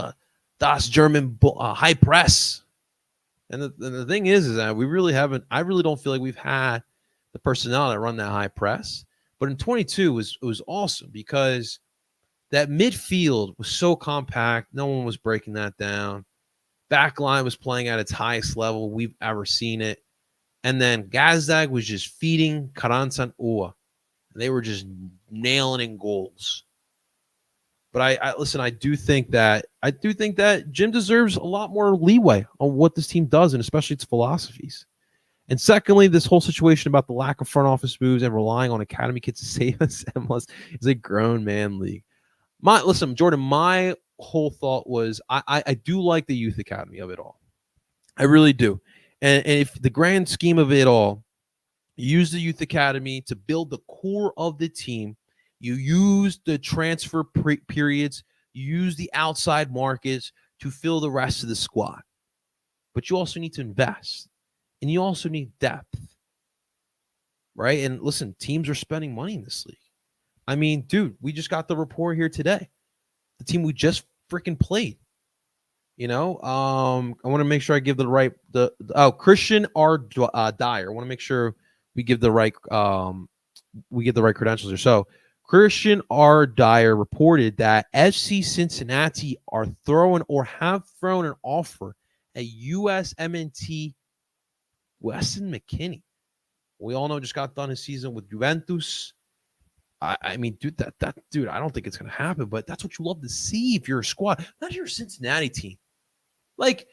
das German high press. And the thing is that we really haven't, I really don't feel like we've had the personnel that run that high press. But in 22, it was awesome because that midfield was so compact. No one was breaking that down. Back line was playing at its highest level we've ever seen it. And then Gazdag was just feeding Carranza and Ua. They were just nailing in goals. But I listen, I do think that Jim deserves a lot more leeway on what this team does, and especially its philosophies. And secondly, this whole situation about the lack of front office moves and relying on academy kids to save us MLS is a grown man league. Listen, Jordan, my whole thought was I do like the youth academy of it all. I really do. And if the grand scheme of it all, you use the youth academy to build the core of the team. You use the transfer periods. You use the outside markets to fill the rest of the squad. But you also need to invest. And you also need depth. Right? And listen, teams are spending money in this league. I mean, dude, we just got the report here today. The team we just freaking played. I want to make sure I give Christian R. Dyer. I want to make sure we give the right credentials here. So Christian R. Dyer reported that FC Cincinnati are throwing or have thrown an offer at USMNT Weston McKennie. We all know just got done his season with Juventus. I mean, dude, dude, I don't think it's gonna happen, but that's what you love to see if you're a squad, not your Cincinnati team. Like,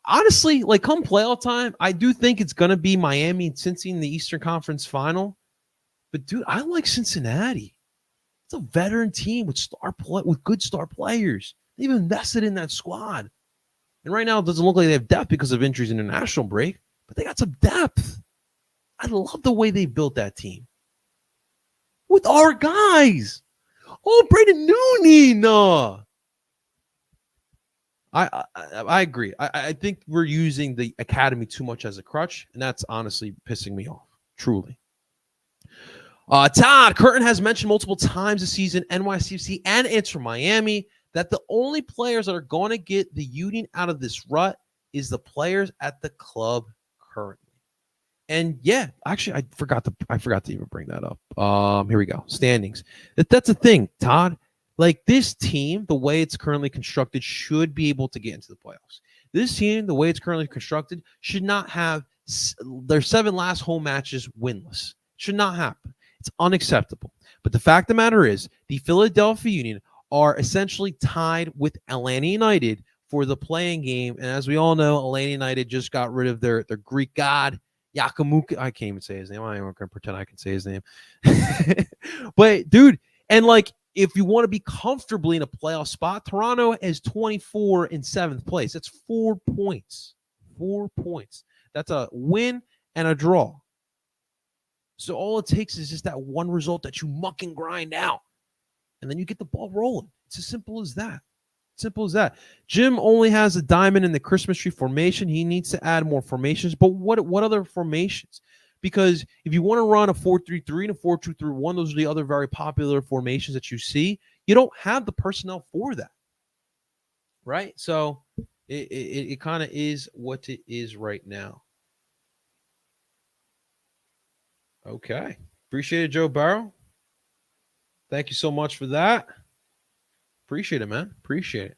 honestly, like come playoff time, I do think it's gonna be Miami and Cincy in the Eastern Conference Final. But dude, I like Cincinnati. It's a veteran team with good star players. They've invested in that squad, and right now it doesn't look like they have depth because of injuries in the national break, but they got some depth. I love the way they built that team with our guys. Oh, Brayden Noonan. I agree. I think we're using the academy too much as a crutch, and that's honestly pissing me off, truly. Todd Curtin has mentioned multiple times this season, NYCFC and Inter Miami, that the only players that are going to get the Union out of this rut is the players at the club currently. And yeah, actually, I forgot to even bring that up. Here we go. Standings. That's the thing, Todd. Like this team, the way it's currently constructed, should be able to get into the playoffs. This team, the way it's currently constructed, should not have their 7 last home matches winless. Should not happen. It's unacceptable. But the fact of the matter is, the Philadelphia Union are essentially tied with Atlanta United for the playing game. And as we all know, Atlanta United just got rid of their Greek god, Yakamuka. I can't even say his name. I'm not even going to pretend I can say his name. But, dude, and like, if you want to be comfortably in a playoff spot, Toronto is 24 in 7th place. That's 4 points. 4 points. That's a win and a draw. So all it takes is just that one result that you muck and grind out. And then you get the ball rolling. It's as simple as that. Simple as that. Jim only has a diamond in the Christmas tree formation. He needs to add more formations. But what other formations? Because if you want to run a 4-3-3 and a 4-2-3-1, those are the other very popular formations that you see. You don't have the personnel for that. Right? So it kind of is what it is right now. Okay. Appreciate it, Joe Barrow. Thank you so much for that. Appreciate it, man. Appreciate it.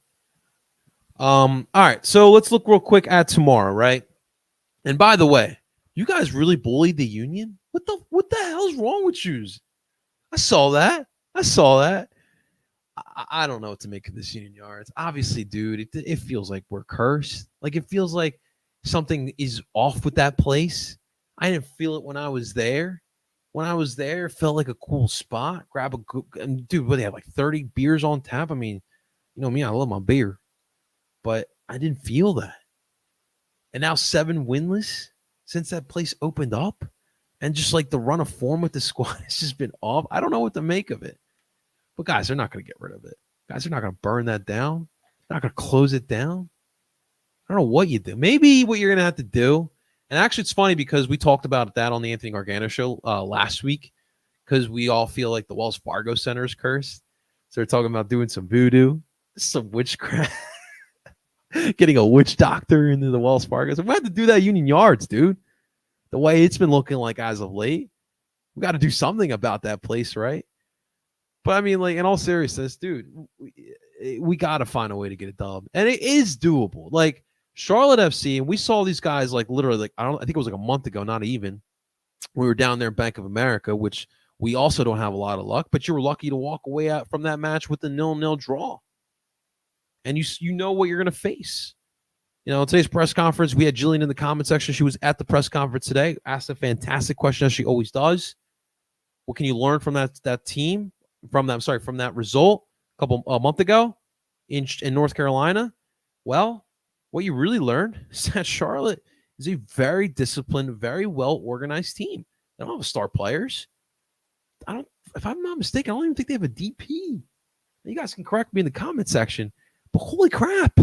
All right. So let's look real quick at tomorrow, right? And by the way, you guys really bullied the Union? What the hell's wrong with you? I saw that. I don't know what to make of this Union Yards. Obviously, dude, it feels like we're cursed. Like it feels like something is off with that place. I didn't feel it when I was there. When I was there, it felt like a cool spot. Grab a good, and dude, what they have like 30 beers on tap. I mean, you know me, I love my beer, but I didn't feel that. And now 7 winless since that place opened up, and just like the run of form with the squad has just been off. I don't know what to make of it. But guys, they're not going to get rid of it. Guys, they're not going to burn that down. They're not going to close it down. I don't know what you do. Maybe what you're going to have to do. And actually, it's funny because we talked about that on the Anthony Gargano show last week because we all feel like the Wells Fargo Center is cursed. So they're talking about doing some voodoo, some witchcraft, getting a witch doctor into the Wells Fargo. So we have to do that Union Yards, dude. The way it's been looking like as of late, we got to do something about that place, right? But I mean, like in all seriousness, dude, we got to find a way to get a dub. And it is doable. Like, Charlotte FC, and we saw these guys like literally like I think it was like a month ago, not even. We were down there in Bank of America, which we also don't have a lot of luck, but you were lucky to walk away out from that match with the 0-0 draw. And you know what you're going to face. You know, in today's press conference, we had Jillian in the comment section. She was at the press conference today, asked a fantastic question as she always does. What can you learn from that team, from that result a month ago in North Carolina? Well, what you really learned is that Charlotte is a very disciplined, very well-organized team. They don't have star players. If I'm not mistaken, I don't even think they have a DP. You guys can correct me in the comment section, but holy crap.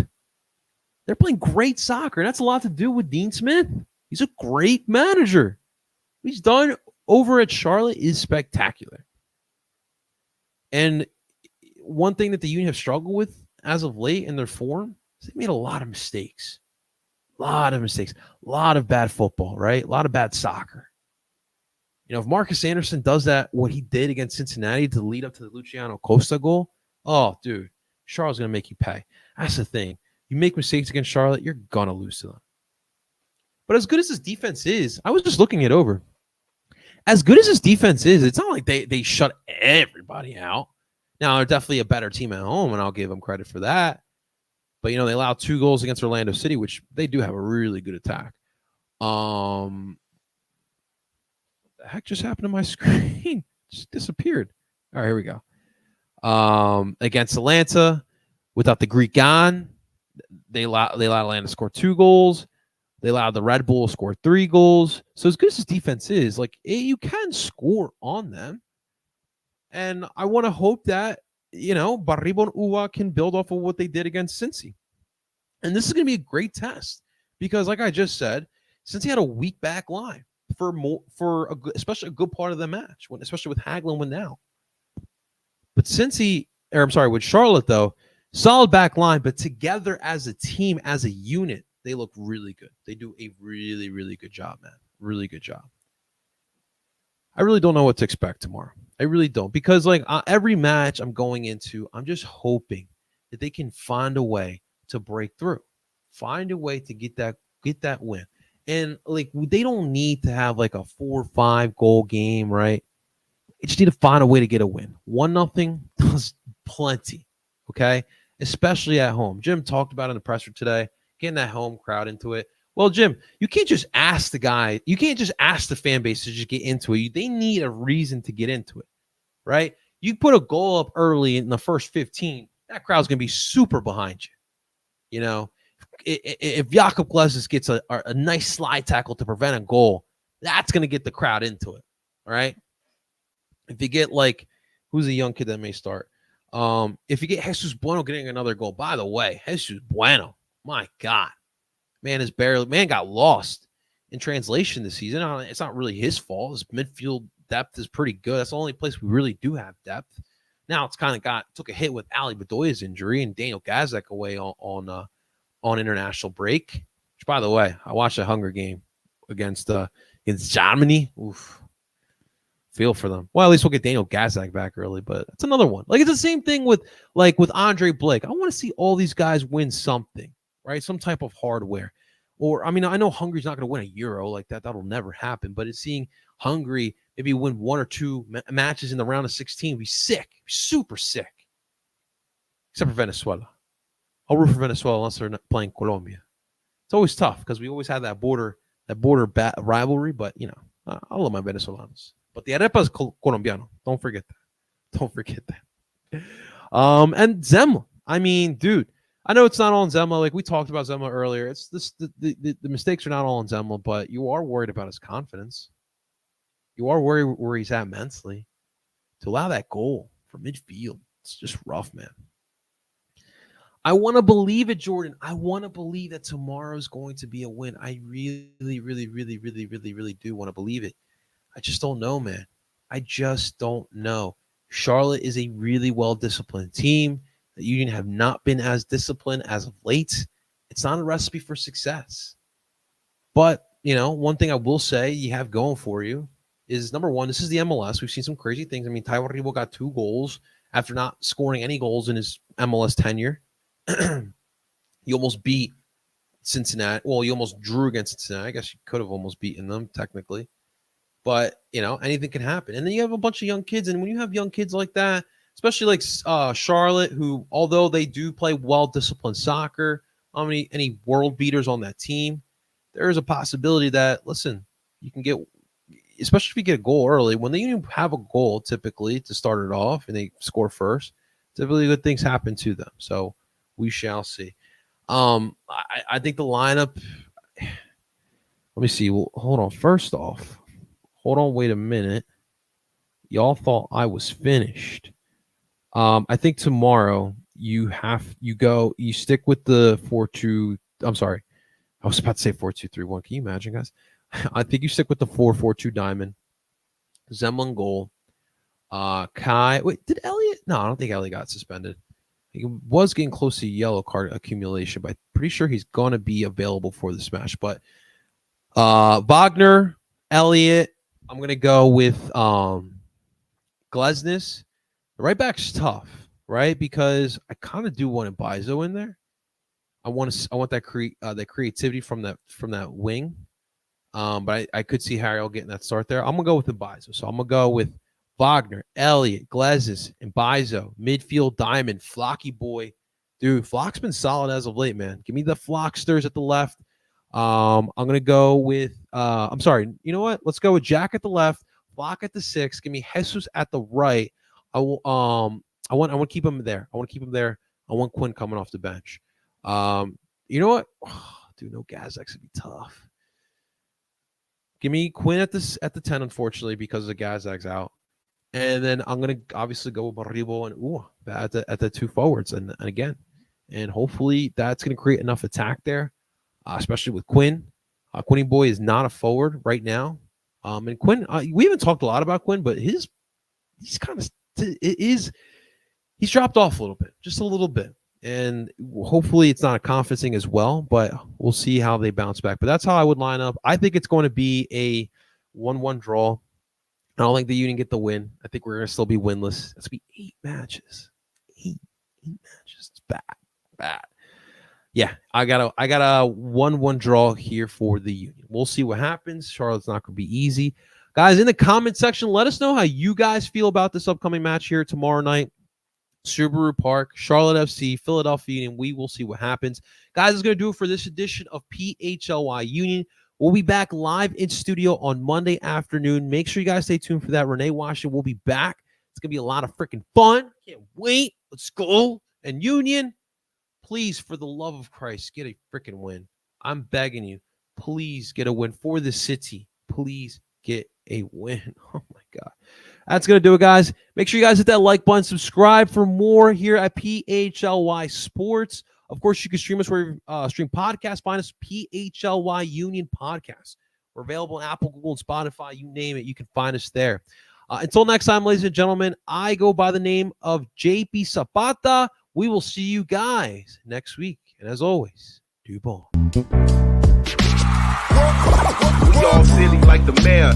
They're playing great soccer, and that's a lot to do with Dean Smith. He's a great manager. What he's done over at Charlotte is spectacular. And one thing that the Union have struggled with as of late in their form is they made a lot of mistakes. A lot of bad football, right? A lot of bad soccer. You know, if Marcus Anderson does what he did against Cincinnati to lead up to the Luciano Costa goal, oh, dude, Charlotte's going to make you pay. That's the thing. You make mistakes against Charlotte, you're going to lose to them. But as good as this defense is, I was just looking it over. As good as this defense is, it's not like they shut everybody out. Now, they're definitely a better team at home, and I'll give them credit for that. But, you know, they allowed 2 goals against Orlando City, which they do have a really good attack. What the heck just happened to my screen? Just disappeared. All right, here we go. Against Atlanta, without the Greek on, they allowed Atlanta to score 2 goals. They allowed the Red Bull to score 3 goals. So as good as this defense is, like you can score on them. And I want to hope that, you know, Baribo and Uwa can build off of what they did against Cincy. And this is going to be a great test because, like I just said, Cincy had a weak back line especially a good part of the match, especially with Hagelin went down. But with Charlotte, though, solid back line, but together as a team, as a unit, they look really good. They do a really, really good job, man. Really good job. I really don't know what to expect tomorrow. I really don't. Because like every match I'm going into, I'm just hoping that they can find a way to break through. Find a way to get that win. And like they don't need to have like a 4 or 5 goal game, right? They just need to find a way to get a win. 1-0 does plenty. Okay? Especially at home. Jim talked about it in the presser today, getting that home crowd into it. Well, Jim, you can't just ask the fan base to just get into it. They need a reason to get into it, right? You put a goal up early in the first 15, that crowd's going to be super behind you. You know, if Jakob Glesnes gets a nice slide tackle to prevent a goal, that's going to get the crowd into it, all right? If you get like, who's a young kid that may start? If you get Jesus Bueno getting another goal, by the way, Jesus Bueno, my God, man got lost in translation this season. It's not really his fault. His midfield depth is pretty good. That's the only place we really do have depth. Now it's kind of took a hit with Ali Bedoya's injury and Daniel Gazek away on international break. Which, by the way, I watched a Hunger game against Germany. Oof. Feel for them. Well, at least we'll get Daniel Gazak back early, but it's another one. Like it's the same thing with Andre Blake. I want to see all these guys win something, right? Some type of hardware. Or I mean, I know Hungary's not going to win a Euro like that. That'll never happen. But it's seeing Hungary maybe win 1 or 2 matches in the round of 16. Be sick, super sick. Except for Venezuela. I'll root for Venezuela unless they're not playing Colombia. It's always tough because we always have that border rivalry. But you know, I love my Venezolanos. But the arepa is Colombiano. Don't forget that. And Zemla. I mean, dude, I know it's not all on Zemla. Like we talked about Zemla earlier. It's this the mistakes are not all on Zemla, but you are worried about his confidence. You are worried where he's at mentally. To allow that goal from midfield, it's just rough, man. I want to believe it, Jordan. I want to believe that tomorrow's going to be a win. I really, really, really, really, really, really do want to believe it. I just don't know, man. I just don't know. Charlotte is a really well-disciplined team. The Union have not been as disciplined as of late. It's not a recipe for success. But, you know, one thing I will say you have going for you is, number one, this is the MLS. We've seen some crazy things. I mean, Tai Baribo got 2 goals after not scoring any goals in his MLS tenure. He almost beat Cincinnati. Well, you almost drew against Cincinnati. I guess you could have almost beaten them technically. But, anything can happen. And then you have a bunch of young kids. And when you have young kids like that, especially like Charlotte, who, although they do play well-disciplined soccer, any world beaters on that team, there is a possibility that, listen, you can get, especially if you get a goal early, when they even have a goal typically to start it off and they score first, typically good things happen to them. So we shall see. I think the lineup, let me see. Well, hold on. First off, hold on. Wait a minute. Y'all thought I was finished. I think tomorrow you stick with the 4-2. I'm sorry. I was about to say 4-2-3-1. Can you imagine, guys? I think you stick with the 4-4-2 diamond. Zemlin goal. Kai. Wait, did Elliott? No, I don't think Elliott got suspended. He was getting close to yellow card accumulation, but I'm pretty sure he's going to be available for the smash. But Wagner, Elliott, I'm going to go with Glesnes. The right back's tough, right? Because I kind of do want a Bizo in there. I want that creativity from that wing. But I could see Harrell getting that start there. I'm going to go with the Bizo. So I'm going to go with Wagner, Elliott, Glesnes, and Bizo. Midfield diamond, Flocky boy. Dude, Flock's been solid as of late, man. Give me the Flocksters at the left. I'm going to go with, I'm sorry. You know what? Let's go with Jack at the left, Flock at the 6. Give me Jesus at the right. I want to keep him there. I want to keep him there. I want Quinn coming off the bench. You know what? Oh, dude, no Gazdex would be tough. Give me Quinn at the 10, unfortunately, because the Gazdex out. And then I'm gonna obviously go with Baribo and at the 2 forwards, and again, and hopefully that's gonna create enough attack there, especially with Quinn. Quinny boy is not a forward right now, and Quinn. We haven't talked a lot about Quinn, but he's dropped off a little bit, just a little bit, and hopefully it's not a confidence thing as well. But we'll see how they bounce back. But that's how I would line up. I think it's going to be a 1-1 draw. I don't think the Union get the win. I think we're going to still be winless. It's going to be 8 matches. 8 matches. It's bad. Yeah, I got a 1-1 draw here for the Union. We'll see what happens. Charlotte's not going to be easy. Guys, in the comment section, let us know how you guys feel about this upcoming match here tomorrow night. Subaru Park, Charlotte FC, Philadelphia Union. We will see what happens. Guys, that's going to do it for this edition of PHLY Union. We'll be back live in studio on Monday afternoon. Make sure you guys stay tuned for that. Renee Washington will be back. It's going to be a lot of freaking fun. Can't wait. Let's go. And Union, please, for the love of Christ, get a freaking win. I'm begging you. Please get a win for the city. Please get a win. Oh, my God. That's going to do it, guys. Make sure you guys hit that like button. Subscribe for more here at PHLY Sports. Of course, you can stream us where you stream podcasts. Find us PHLY Union Podcast. We're available on Apple, Google, and Spotify. You name it, you can find us there. Until next time, ladies and gentlemen, I go by the name of JP Zapata. We will see you guys next week. And as always, do ball. We all silly like the mayor.